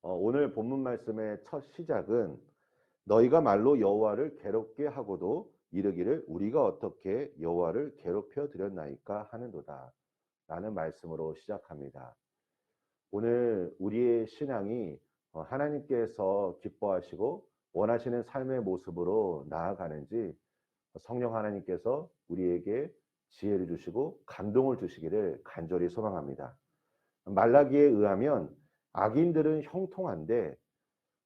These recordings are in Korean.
오늘 본문 말씀의 첫 시작은 너희가 말로 여호와를 괴롭게 하고도 이르기를 우리가 어떻게 여호와를 괴롭혀 드렸나이까 하는도다 라는 말씀으로 시작합니다. 오늘 우리의 신앙이 하나님께서 기뻐하시고 원하시는 삶의 모습으로 나아가는지 성령 하나님께서 우리에게 지혜를 주시고 감동을 주시기를 간절히 소망합니다. 말라기에 의하면 악인들은 형통한데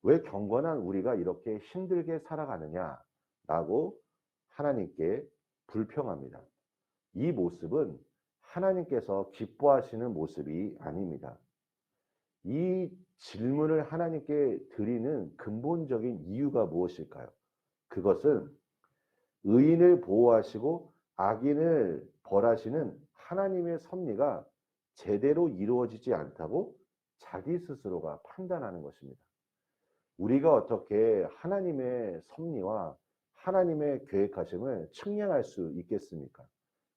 왜 경건한 우리가 이렇게 힘들게 살아가느냐라고 하나님께 불평합니다. 이 모습은 하나님께서 기뻐하시는 모습이 아닙니다. 이 질문을 하나님께 드리는 근본적인 이유가 무엇일까요? 그것은 의인을 보호하시고 악인을 벌하시는 하나님의 섭리가 제대로 이루어지지 않다고 자기 스스로가 판단하는 것입니다. 우리가 어떻게 하나님의 섭리와 하나님의 계획하심을 측량할 수 있겠습니까?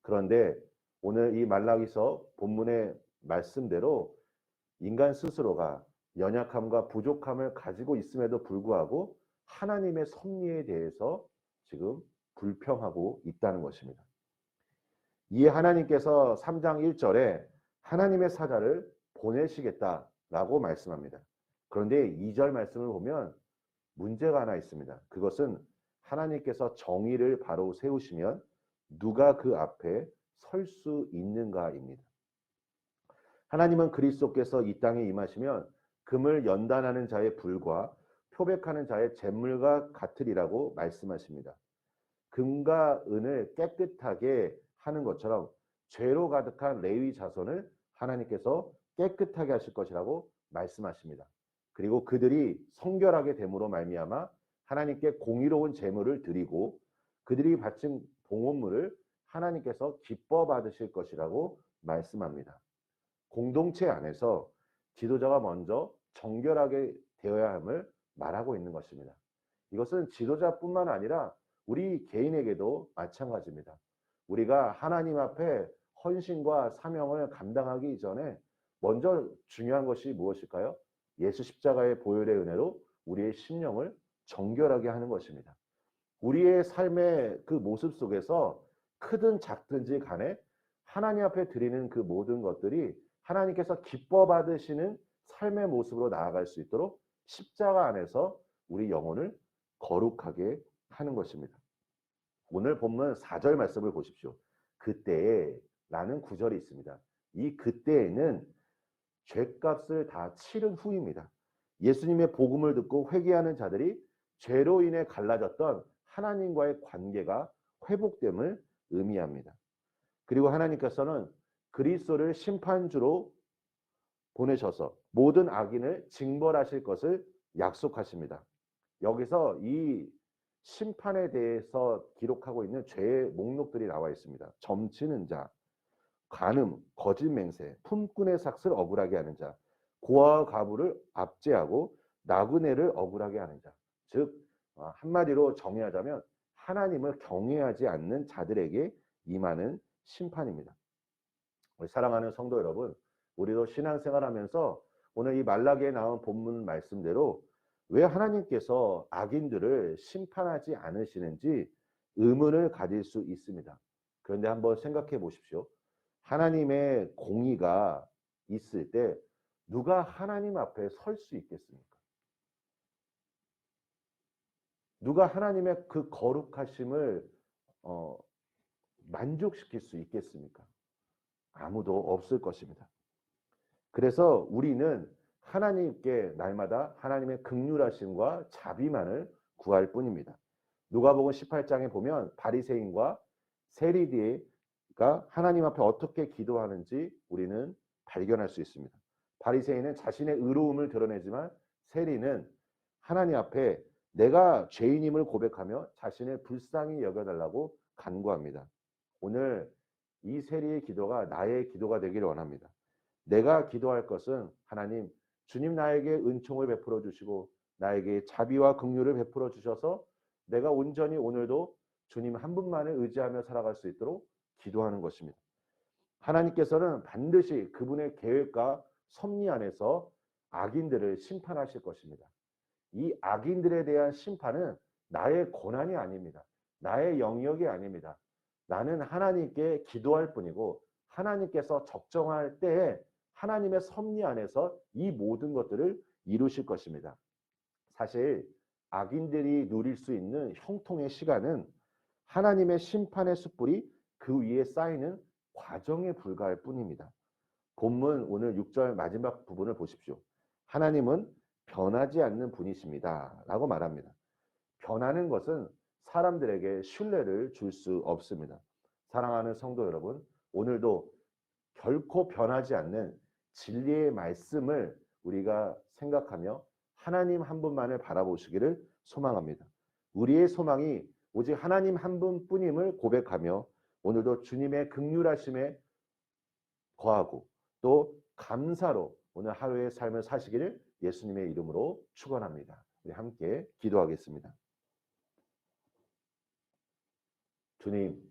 그런데 오늘 이 말라기서 본문의 말씀대로 인간 스스로가 연약함과 부족함을 가지고 있음에도 불구하고 하나님의 섭리에 대해서 지금 불평하고 있다는 것입니다. 이에 하나님께서 3장 1절에 하나님의 사자를 보내시겠다라고 말씀합니다. 그런데 2절 말씀을 보면 문제가 하나 있습니다. 그것은 하나님께서 정의를 바로 세우시면 누가 그 앞에 설 수 있는가입니다. 하나님은 그리스도께서 이 땅에 임하시면 금을 연단하는 자의 불과 표백하는 자의 잿물과 같으리라고 말씀하십니다. 금과 은을 깨끗하게 하는 것처럼 죄로 가득한 레위 자손을 하나님께서 깨끗하게 하실 것이라고 말씀하십니다. 그리고 그들이 성결하게 됨으로 말미암아 하나님께 공의로운 제물을 드리고 그들이 바친 봉헌물을 하나님께서 기뻐 받으실 것이라고 말씀합니다. 공동체 안에서 지도자가 먼저 정결하게 되어야 함을 말하고 있는 것입니다. 이것은 지도자뿐만 아니라 우리 개인에게도 마찬가지입니다. 우리가 하나님 앞에 헌신과 사명을 감당하기 전에 먼저 중요한 것이 무엇일까요? 예수 십자가의 보혈의 은혜로 우리의 심령을 정결하게 하는 것입니다. 우리의 삶의 그 모습 속에서 크든 작든지 간에 하나님 앞에 드리는 그 모든 것들이 하나님께서 기뻐 받으시는 삶의 모습으로 나아갈 수 있도록 십자가 안에서 우리 영혼을 거룩하게 하는 것입니다. 오늘 본문 4절 말씀을 보십시오. 그때에 라는 구절이 있습니다. 이 그때에는 죄값을 다 치른 후입니다. 예수님의 복음을 듣고 회개하는 자들이 죄로 인해 갈라졌던 하나님과의 관계가 회복됨을 의미합니다. 그리고 하나님께서는 그리스도를 심판주로 보내셔서 모든 악인을 징벌하실 것을 약속하십니다. 여기서 이 심판에 대해서 기록하고 있는 죄의 목록들이 나와 있습니다. 점치는 자, 간음, 거짓 맹세, 품꾼의 삭슬 억울하게 하는 자, 고아와 과부를 압제하고 나그네를 억울하게 하는 자. 즉 한마디로 정의하자면 하나님을 경외하지 않는 자들에게 임하는 심판입니다. 우리 사랑하는 성도 여러분, 우리도 신앙생활하면서 오늘 이 말라기에 나온 본문 말씀대로 왜 하나님께서 악인들을 심판하지 않으시는지 의문을 가질 수 있습니다. 그런데 한번 생각해 보십시오. 하나님의 공의가 있을 때 누가 하나님 앞에 설 수 있겠습니까? 누가 하나님의 그 거룩하심을 만족시킬 수 있겠습니까? 아무도 없을 것입니다. 그래서 우리는 하나님께 날마다 하나님의 긍휼하심과 자비만을 구할 뿐입니다. 누가복음 18장에 보면 바리새인과 세리디가 하나님 앞에 어떻게 기도하는지 우리는 발견할 수 있습니다. 바리새인은 자신의 의로움을 드러내지만 세리는 하나님 앞에 내가 죄인임을 고백하며 자신을 불쌍히 여겨달라고 간구합니다. 오늘 이 세리의 기도가 나의 기도가 되기를 원합니다. 내가 기도할 것은 하나님, 주님 나에게 은총을 베풀어 주시고 나에게 자비와 긍휼을 베풀어 주셔서 내가 온전히 오늘도 주님 한 분만을 의지하며 살아갈 수 있도록 기도하는 것입니다. 하나님께서는 반드시 그분의 계획과 섭리 안에서 악인들을 심판하실 것입니다. 이 악인들에 대한 심판은 나의 권한이 아닙니다. 나의 영역이 아닙니다. 나는 하나님께 기도할 뿐이고 하나님께서 적정할 때에 하나님의 섭리 안에서 이 모든 것들을 이루실 것입니다. 사실 악인들이 누릴 수 있는 형통의 시간은 하나님의 심판의 숯불이 그 위에 쌓이는 과정에 불과할 뿐입니다. 본문 오늘 6절 마지막 부분을 보십시오. 하나님은 변하지 않는 분이십니다. 라고 말합니다. 변하는 것은 사람들에게 신뢰를 줄 수 없습니다. 사랑하는 성도 여러분, 오늘도 결코 변하지 않는 진리의 말씀을 우리가 생각하며 하나님 한 분만을 바라보시기를 소망합니다. 우리의 소망이 오직 하나님 한 분뿐임을 고백하며 오늘도 주님의 긍휼하심에 거하고 또 감사로 오늘 하루의 삶을 사시기를 예수님의 이름으로 축원합니다. 우리 함께 기도하겠습니다. 주님,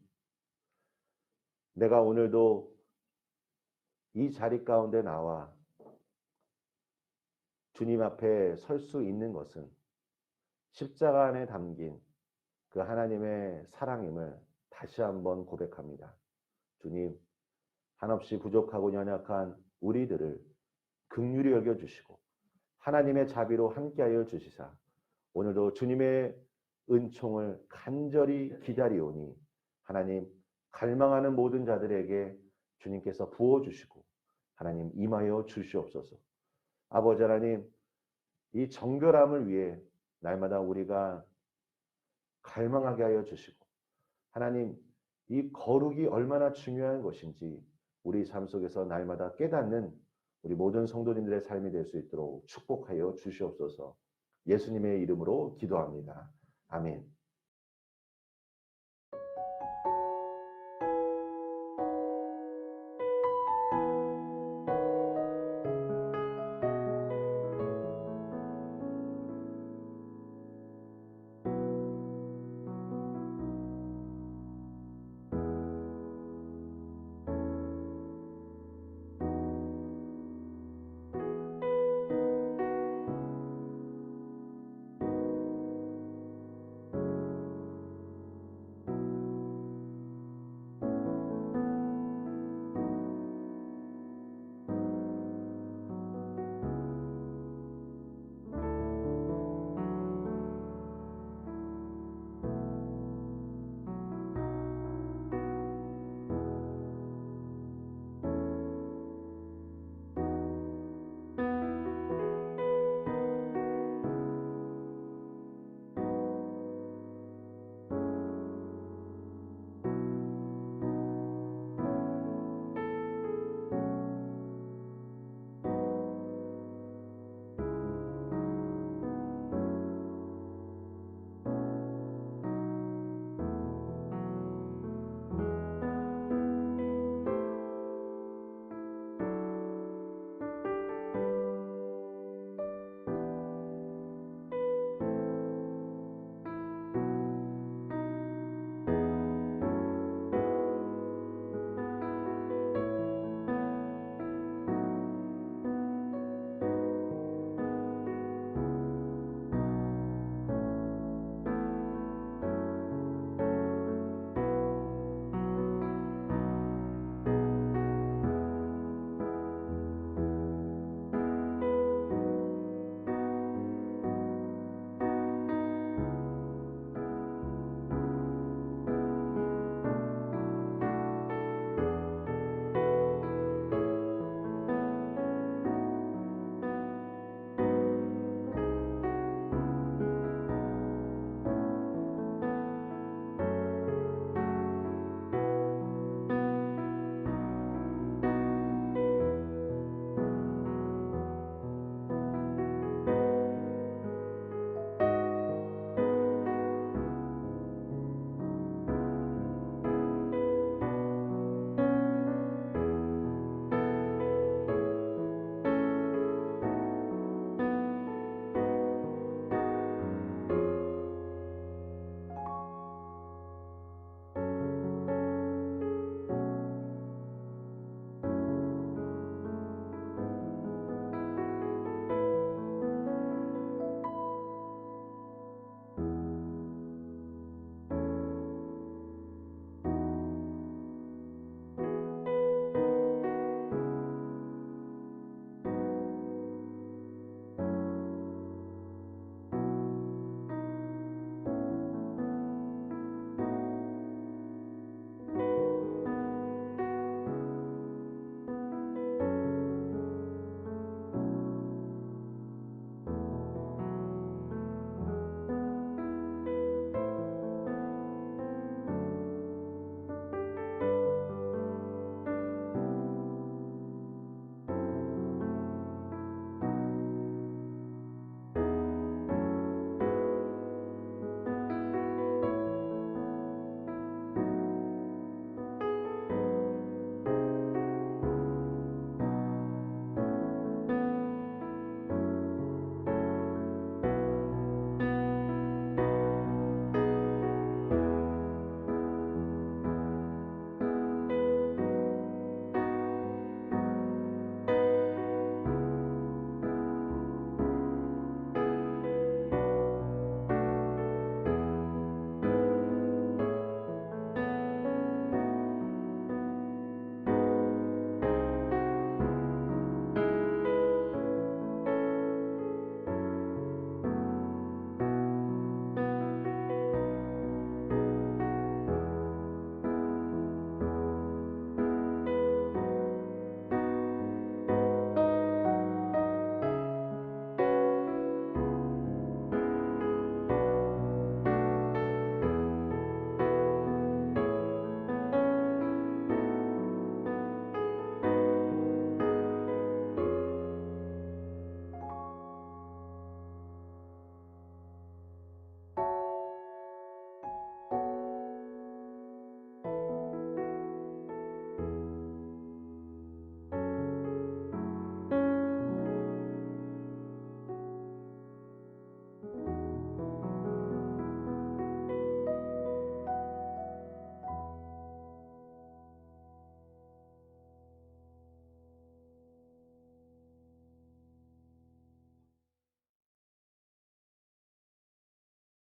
내가 오늘도 이 자리 가운데 나와 주님 앞에 설 수 있는 것은 십자가 안에 담긴 그 하나님의 사랑임을 다시 한번 고백합니다. 주님, 한없이 부족하고 연약한 우리들을 긍휼히 여겨주시고 하나님의 자비로 함께하여 주시사 오늘도 주님의 은총을 간절히 기다리오니 하나님 갈망하는 모든 자들에게 주님께서 부어주시고 하나님 임하여 주시옵소서. 아버지 하나님, 이 정결함을 위해 날마다 우리가 갈망하게 하여 주시고 하나님, 이 거룩이 얼마나 중요한 것인지 우리 삶 속에서 날마다 깨닫는 우리 모든 성도님들의 삶이 될 수 있도록 축복하여 주시옵소서. 예수님의 이름으로 기도합니다. 아멘.